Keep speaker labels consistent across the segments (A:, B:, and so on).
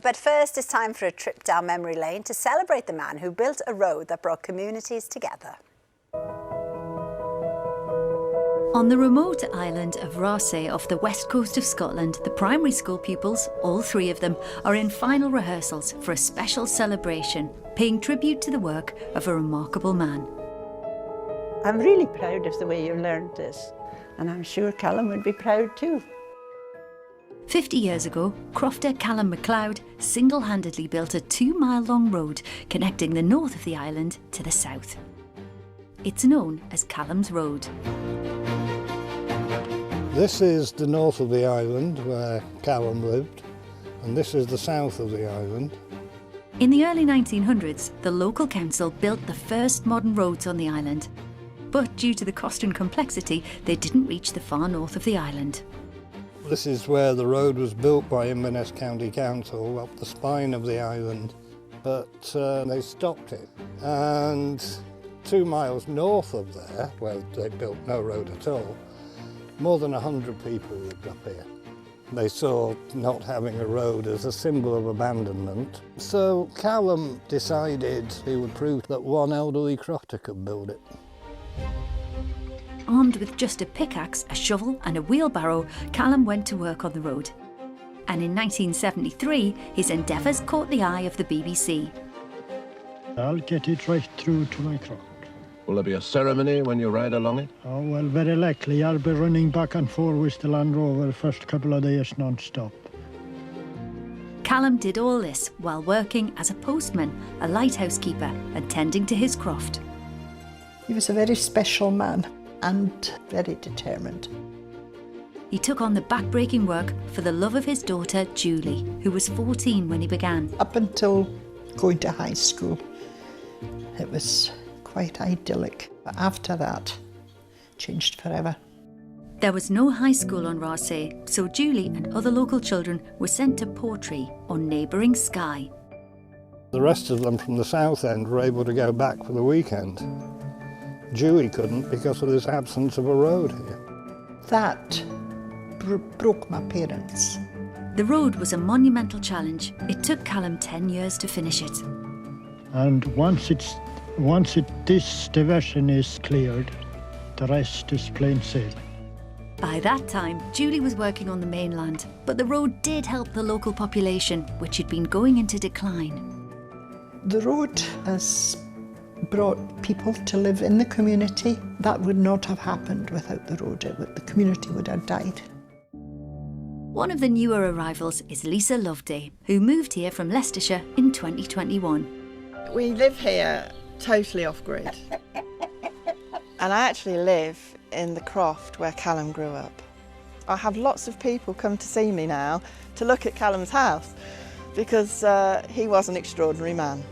A: But first, it's time for a trip down memory lane to celebrate the man who built a road that brought communities together.
B: On the remote island of Raasay off the west coast of Scotland, the primary school pupils, all three of them, are in final rehearsals for a special celebration, paying tribute to the work of a remarkable man.
C: I'm really proud of the way you learned this, and I'm sure Calum would be proud too.
B: 50 years ago, crofter Calum MacLeod single-handedly built a 2-mile-long road connecting the north of the island to the south. It's known as Calum's Road.
D: This is the north of the island where Calum lived, and this is the south of the island.
B: In the early 1900s, the local council built the first modern roads on the island. But due to the cost and complexity, they didn't reach the far north of the island.
D: This is where the road was built by Inverness County Council up the spine of the island, but they stopped it. And 2 miles north of there, where they built no road at all, more than 100 people lived up here. They saw not having a road as a symbol of abandonment. So Calum decided he would prove that one elderly crofter could build it.
B: Armed with just a pickaxe, a shovel and a wheelbarrow, Calum went to work on the road. And in 1973, his endeavours caught the eye of the BBC.
E: I'll get it right through to my croft.
F: Will there be a ceremony when you ride along it?
E: Oh, well, very likely. I'll be running back and forth with the Land Rover the first couple of days non-stop.
B: Calum did all this while working as a postman, a lighthouse keeper and tending to his croft.
C: He was a very special man and very determined.
B: He took on the back-breaking work for the love of his daughter, Julie, who was 14 when he began.
C: Up until going to high school, it was quite idyllic. But after that, changed forever.
B: There was no high school on Raasay, so Julie and other local children were sent to Portree on neighbouring Skye.
D: The rest of them from the south end were able to go back for the weekend. Julie couldn't because of this absence of a road here.
C: That broke my parents.
B: The road was a monumental challenge. It took Calum 10 years to finish it.
E: And once this diversion is cleared, the rest is plain sailing.
B: By that time, Julie was working on the mainland, but the road did help the local population, which had been going into decline.
C: The road has brought people to live in the community. That would not have happened without the road. The community would have died.
B: One of the newer arrivals is Lisa Loveday, who moved here from Leicestershire in 2021.
G: We live here totally off-grid. And I actually live in the croft where Calum grew up. I have lots of people come to see me now to look at Calum's house because he was an extraordinary man.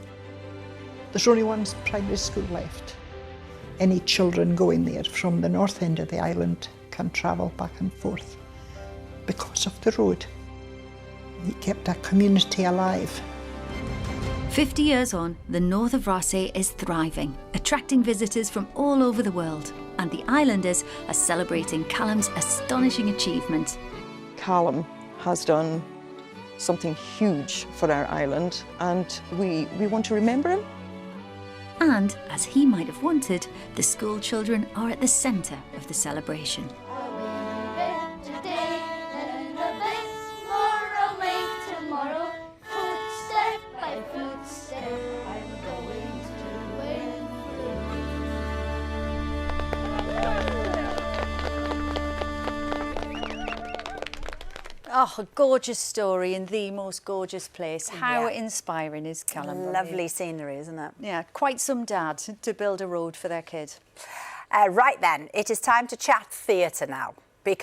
C: There's only one primary school left. Any children going there from the north end of the island can travel back and forth because of the road. He kept that community alive.
B: 50 years on, the north of Raasay is thriving, attracting visitors from all over the world, and the islanders are celebrating Calum's astonishing achievement.
G: Calum has done something huge for our island, and we want to remember him.
B: And, as he might have wanted, the school children are at the centre of the celebration.
H: Oh, a gorgeous story in the most gorgeous place. How
A: Yeah.
H: inspiring is Calum?
A: Lovely scenery, isn't it?
H: Yeah, quite some dad to build a road for their kid.
A: Right then, it is time to chat theatre now.